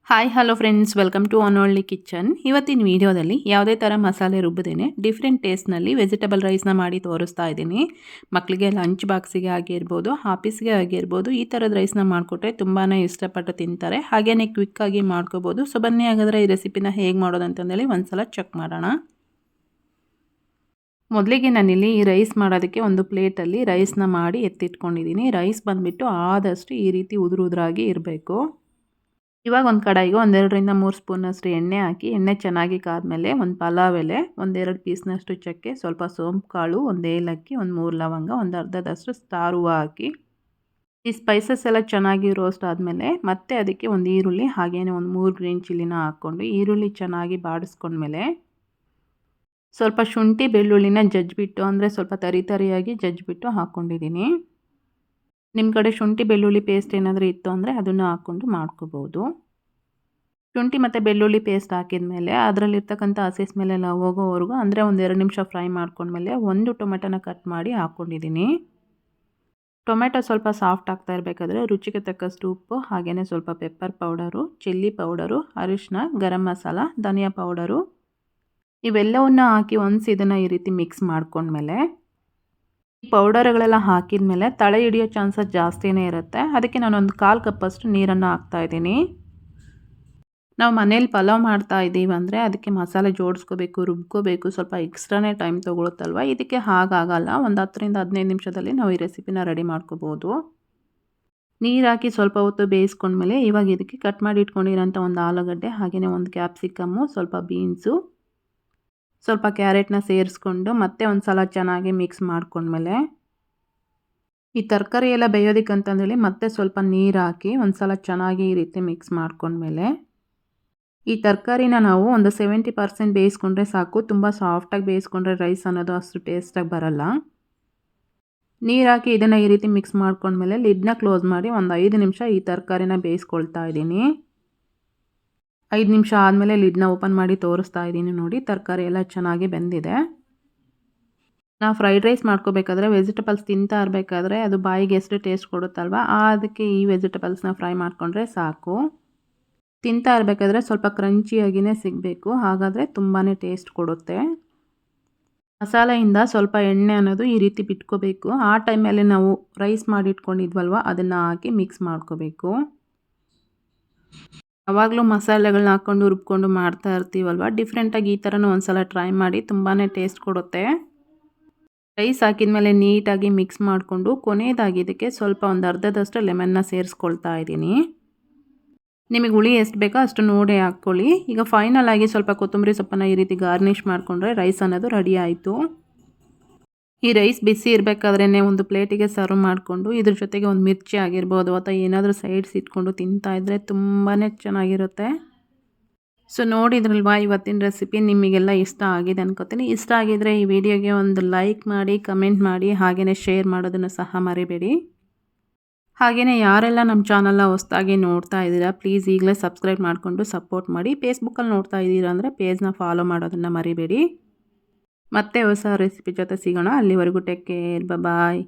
Hi hello friends, welcome to Anolli kitchen. ಇವತ್ತಿನ ವಿಡಿಯೋದಲ್ಲಿ ಯಾವುದೇ ಥರ ಮಸಾಲೆ ರುಬ್ಬದೇನೆ ಡಿಫ್ರೆಂಟ್ ಟೇಸ್ಟ್ನಲ್ಲಿ ವೆಜಿಟಬಲ್ ರೈಸ್ನ ಮಾಡಿ ತೋರಿಸ್ತಾ ಇದ್ದೀನಿ. ಮಕ್ಕಳಿಗೆ ಲಂಚ್ ಬಾಕ್ಸಿಗೆ ಆಗಿರ್ಬೋದು, ಆಫೀಸ್ಗೆ ಆಗಿರ್ಬೋದು, ಈ ಥರದ ರೈಸ್ನ ಮಾಡಿಕೊಟ್ರೆ ತುಂಬಾ ಇಷ್ಟಪಟ್ಟು ತಿಂತಾರೆ. ಹಾಗೆಯೇ ಕ್ವಿಕ್ಕಾಗಿ ಮಾಡ್ಕೋಬೋದು. ಸೊ ಬನ್ನಿ ಹಾಗಾದರೆ ಈ ರೆಸಿಪಿನ ಹೇಗೆ ಮಾಡೋದು ಅಂತಂದೇಳಿ ಒಂದ್ಸಲ ಚೆಕ್ ಮಾಡೋಣ. ಮೊದಲಿಗೆ ನಾನಿಲ್ಲಿ ಈ ರೈಸ್ ಮಾಡೋದಕ್ಕೆ ಒಂದು ಪ್ಲೇಟಲ್ಲಿ ರೈಸ್ನ ಮಾಡಿ ಎತ್ತಿಟ್ಕೊಂಡಿದ್ದೀನಿ. ರೈಸ್ ಬಂದುಬಿಟ್ಟು ಆದಷ್ಟು ಈ ರೀತಿ ಉದುರಾಗಿ ಇರಬೇಕು. ಇವಾಗ ಒಂದು ಕಡಾಯಿಗೆ 1-2ರಿಂದ 3 ಸ್ಪೂನಷ್ಟು ಎಣ್ಣೆ ಹಾಕಿ, ಎಣ್ಣೆ ಚೆನ್ನಾಗಿ ಕಾದ್ಮೇಲೆ ಒಂದು ಪಲಾವ್ ಎಲೆ, 1-2 ಪೀಸ್ನಷ್ಟು ಚಕ್ಕೆ, ಸ್ವಲ್ಪ ಸೋಂಪು ಕಾಳು, 1 ಏಲಕ್ಕಿ, 1-3 ಲವಂಗ, ಒಂದು ಅರ್ಧದಷ್ಟು ಸ್ಟಾರ್ ಹೂವು ಹಾಕಿ ಈ ಸ್ಪೈಸಸ್ ಎಲ್ಲ ಚೆನ್ನಾಗಿ ರೋಸ್ಟ್ ಆದಮೇಲೆ ಮತ್ತೆ ಅದಕ್ಕೆ ಒಂದು ಈರುಳ್ಳಿ ಹಾಗೇನೆ ಒಂದು 3 ಗ್ರೀನ್ ಚಿಲ್ಲಿನ ಹಾಕ್ಕೊಂಡು ಈರುಳ್ಳಿ ಚೆನ್ನಾಗಿ ಬಾಡಿಸ್ಕೊಂಡ್ಮೇಲೆ ಸ್ವಲ್ಪ ಶುಂಠಿ ಬೆಳ್ಳುಳ್ಳಿನ ಜಜ್ಜಿಬಿಟ್ಟು, ಅಂದರೆ ಸ್ವಲ್ಪ ತರಿಯಾಗಿ ಜಜ್ಜಿಬಿಟ್ಟು ಹಾಕ್ಕೊಂಡಿದ್ದೀನಿ. ನಿಮ್ಮ ಕಡೆ ಶುಂಠಿ ಬೆಳ್ಳುಳ್ಳಿ ಪೇಸ್ಟ್ ಏನಾದರೂ ಇತ್ತು ಅಂದರೆ ಅದನ್ನು ಹಾಕ್ಕೊಂಡು ಮಾಡ್ಕೋಬೋದು. ಶುಂಠಿ ಮತ್ತು ಬೆಳ್ಳುಳ್ಳಿ ಪೇಸ್ಟ್ ಹಾಕಿದ್ಮೇಲೆ ಅದರಲ್ಲಿರ್ತಕ್ಕಂಥ ಹಸಿ ಸ್ಮೆಲ್ಲೆಲ್ಲ ಹೋಗೋವರೆಗೂ, ಅಂದರೆ 1-2 ನಿಮಿಷ ಫ್ರೈ ಮಾಡ್ಕೊಂಡ್ಮೇಲೆ ಒಂದು ಟೊಮೆಟೊನ ಕಟ್ ಮಾಡಿ ಹಾಕ್ಕೊಂಡಿದ್ದೀನಿ. ಟೊಮೆಟೊ ಸ್ವಲ್ಪ ಸಾಫ್ಟ್ ಆಗ್ತಾ ಇರಬೇಕಾದ್ರೆ ರುಚಿಗೆ ತಕ್ಕಷ್ಟು ಉಪ್ಪು, ಹಾಗೆಯೇ ಸ್ವಲ್ಪ ಪೆಪ್ಪರ್ ಪೌಡರು, ಚಿಲ್ಲಿ ಪೌಡರು, ಅರಿಶಿನ, ಗರಂ ಮಸಾಲ, ಧನಿಯಾ ಪೌಡರು ಇವೆಲ್ಲವನ್ನ ಹಾಕಿ ಒಂದ್ಸಿ ಇದನ್ನು ಈ ರೀತಿ ಮಿಕ್ಸ್ ಮಾಡ್ಕೊಂಡ್ಮೇಲೆ ಈ ಪೌಡರ್ಗಳೆಲ್ಲ ಹಾಕಿದ ಮೇಲೆ ತಳ ಹಿಡಿಯೋ ಚಾನ್ಸಸ್ ಜಾಸ್ತಿನೇ ಇರುತ್ತೆ. ಅದಕ್ಕೆ ನಾನೊಂದು 1/4 ಕಪ್ಪಷ್ಟು ನೀರನ್ನು ಹಾಕ್ತಾಯಿದ್ದೀನಿ. ನಾವು ಮನೇಲಿ ಪಲಾವ್ ಮಾಡ್ತಾ ಇದ್ದೀವಿ ಅಂದರೆ ಅದಕ್ಕೆ ಮಸಾಲೆ ಜೋಡಿಸ್ಕೋಬೇಕು, ರುಬ್ಕೋಬೇಕು, ಸ್ವಲ್ಪ ಎಕ್ಸ್ಟ್ರಾನೇ ಟೈಮ್ ತೊಗೊಳುತ್ತಲ್ವ. ಇದಕ್ಕೆ ಹಾಗಾಗಲ್ಲ. ಒಂದು 10ರಿಂದ 15 ನಿಮಿಷದಲ್ಲಿ ನಾವು ಈ ರೆಸಿಪಿನ ರೆಡಿ ಮಾಡ್ಕೋಬೋದು. ನೀರು ಹಾಕಿ ಸ್ವಲ್ಪ ಹೊತ್ತು ಬೇಯಿಸ್ಕೊಂಡ್ಮೇಲೆ ಇವಾಗ ಇದಕ್ಕೆ ಕಟ್ ಮಾಡಿ ಇಟ್ಕೊಂಡಿರೋಂಥ ಒಂದು ಆಲೂಗಡ್ಡೆ, ಹಾಗೆಯೇ ಒಂದು ಕ್ಯಾಪ್ಸಿಕಮ್ಮು, ಸ್ವಲ್ಪ ಬೀನ್ಸು, ಸ್ವಲ್ಪ ಕ್ಯಾರೆಟ್ನ ಸೇರಿಸ್ಕೊಂಡು ಮತ್ತೆ ಒಂದು ಸಲ ಚೆನ್ನಾಗಿ ಮಿಕ್ಸ್ ಮಾಡ್ಕೊಂಡ್ಮೇಲೆ ಈ ತರಕಾರಿ ಎಲ್ಲ ಬೇಯೋದಕ್ಕಂತಂದೇಳಿ ಮತ್ತೆ ಸ್ವಲ್ಪ ನೀರು ಹಾಕಿ ಒಂದು ಸಲ ಚೆನ್ನಾಗಿ ಈ ರೀತಿ ಮಿಕ್ಸ್ ಮಾಡ್ಕೊಂಡ್ಮೇಲೆ ಈ ತರಕಾರಿನ ನಾವು ಒಂದು 70% ಬೇಯಿಸ್ಕೊಂಡ್ರೆ ಸಾಕು. ತುಂಬ ಸಾಫ್ಟಾಗಿ ಬೇಯಿಸ್ಕೊಂಡ್ರೆ ರೈಸ್ ಅನ್ನೋದು ಅಷ್ಟು ಟೇಸ್ಟಾಗಿ ಬರಲ್ಲ. ನೀರು ಹಾಕಿ ಇದನ್ನು ಈ ರೀತಿ ಮಿಕ್ಸ್ ಮಾಡ್ಕೊಂಡ್ಮೇಲೆ ಲಿಡ್ನ ಕ್ಲೋಸ್ ಮಾಡಿ ಒಂದು 5 ನಿಮಿಷ ಈ ತರಕಾರಿನ ಬೇಯಿಸ್ಕೊಳ್ತಾ ಇದ್ದೀನಿ. 5 ನಿಮಿಷ ಆದಮೇಲೆ ಲಿಡ್ನ ಓಪನ್ ಮಾಡಿ ತೋರಿಸ್ತಾ ಇದ್ದೀನಿ. ನೋಡಿ, ತರಕಾರಿ ಎಲ್ಲ ಚೆನ್ನಾಗಿ ಬೆಂದಿದೆ. ನಾವು ಫ್ರೈಡ್ ರೈಸ್ ಮಾಡ್ಕೋಬೇಕಾದ್ರೆ ವೆಜಿಟಬಲ್ಸ್ ತಿಂತಾ ಇರಬೇಕಾದ್ರೆ ಅದು ಬಾಯಿಗೆ ಎಷ್ಟು ಟೇಸ್ಟ್ ಕೊಡುತ್ತಲ್ವ, ಅದಕ್ಕೆ ಈ ವೆಜಿಟಬಲ್ಸ್ನ ಫ್ರೈ ಮಾಡಿಕೊಂಡ್ರೆ ಸಾಕು. ತಿಂತಾ ಇರಬೇಕಾದ್ರೆ ಸ್ವಲ್ಪ ಕ್ರಂಚಿಯಾಗಿಯೇ ಸಿಗಬೇಕು, ಹಾಗಾದರೆ ತುಂಬಾ ಟೇಸ್ಟ್ ಕೊಡುತ್ತೆ. ಮಸಾಲೆಯಿಂದ ಸ್ವಲ್ಪ ಎಣ್ಣೆ ಅನ್ನೋದು ಈ ರೀತಿ ಬಿಟ್ಕೋಬೇಕು. ಆ ಟೈಮಲ್ಲಿ ನಾವು ರೈಸ್ ಮಾಡಿಟ್ಕೊಂಡಿದ್ವಲ್ವ ಅದನ್ನು ಹಾಕಿ ಮಿಕ್ಸ್ ಮಾಡ್ಕೋಬೇಕು. ಯಾವಾಗಲೂ ಮಸಾಲೆಗಳನ್ನ ಹಾಕ್ಕೊಂಡು ರುಬ್ಕೊಂಡು ಮಾಡ್ತಾ ಇರ್ತೀವಲ್ವ, ಡಿಫ್ರೆಂಟಾಗಿ ಈ ಥರನೂ ಒಂದು ಸಲ ಟ್ರೈ ಮಾಡಿ, ತುಂಬಾ ಟೇಸ್ಟ್ ಕೊಡುತ್ತೆ. ರೈಸ್ ಹಾಕಿದ್ಮೇಲೆ ನೀಟಾಗಿ ಮಿಕ್ಸ್ ಮಾಡಿಕೊಂಡು ಕೊನೆಯದಾಗಿ ಇದಕ್ಕೆ ಸ್ವಲ್ಪ ಒಂದು ಅರ್ಧದಷ್ಟು ಲೆಮನ್ನ ಸೇರಿಸ್ಕೊಳ್ತಾ ಇದ್ದೀನಿ. ನಿಮಗೆ ಹುಳಿ ಎಷ್ಟು ಬೇಕೋ ಅಷ್ಟು ನೋಡಿ ಹಾಕ್ಕೊಳ್ಳಿ. ಈಗ ಫೈನಲ್ ಆಗಿ ಸ್ವಲ್ಪ ಕೊತ್ತಂಬರಿ ಸೊಪ್ಪನ್ನು ಈ ರೀತಿ ಗಾರ್ನಿಷ್ ಮಾಡಿಕೊಂಡ್ರೆ ರೈಸ್ ಅನ್ನೋದು ರೆಡಿ ಆಯಿತು. ಈ ರೈಸ್ ಬಿಸಿ ಇರಬೇಕಾದ್ರೇ ಒಂದು ಪ್ಲೇಟಿಗೆ ಸರ್ವ್ ಮಾಡಿಕೊಂಡು ಇದ್ರ ಜೊತೆಗೆ ಒಂದು ಮಿರ್ಚಿ ಆಗಿರ್ಬೋದು ಅಥವಾ ಏನಾದರೂ ಸೈಡ್ಸ್ ಇಟ್ಕೊಂಡು ತಿಂತಾಯಿದ್ರೆ ತುಂಬಾ ಚೆನ್ನಾಗಿರುತ್ತೆ. ಸೊ ನೋಡಿದ್ರಲ್ವಾ, ಇವತ್ತಿನ ರೆಸಿಪಿ ನಿಮಗೆಲ್ಲ ಇಷ್ಟ ಆಗಿದೆ ಅನ್ಕೋತೀನಿ. ಇಷ್ಟ ಆಗಿದರೆ ಈ ವಿಡಿಯೋಗೆ ಒಂದು ಲೈಕ್ ಮಾಡಿ, ಕಮೆಂಟ್ ಮಾಡಿ, ಹಾಗೆಯೇ ಶೇರ್ ಮಾಡೋದನ್ನು ಸಹ ಮರಿಬೇಡಿ. ಹಾಗೆಯೇ ಯಾರೆಲ್ಲ ನಮ್ಮ ಚಾನಲ್ನ ಹೊಸದಾಗಿ ನೋಡ್ತಾ ಇದ್ದೀರಾ ಪ್ಲೀಸ್ ಈಗಲೇ ಸಬ್ಸ್ಕ್ರೈಬ್ ಮಾಡಿಕೊಂಡು ಸಪೋರ್ಟ್ ಮಾಡಿ. ಫೇಸ್ಬುಕ್ಕಲ್ಲಿ ನೋಡ್ತಾ ಇದ್ದೀರಾ ಅಂದರೆ ಪೇಜ್ನ ಫಾಲೋ ಮಾಡೋದನ್ನು ಮರಿಬೇಡಿ. ಮತ್ತೆ ಹೊಸ ರೆಸಿಪಿ ಜೊತೆ ಸಿಗೋಣ. ಅಲ್ಲಿವರೆಗೂ ಟೇಕ್ ಕೇರ್, ಬಾಯ್.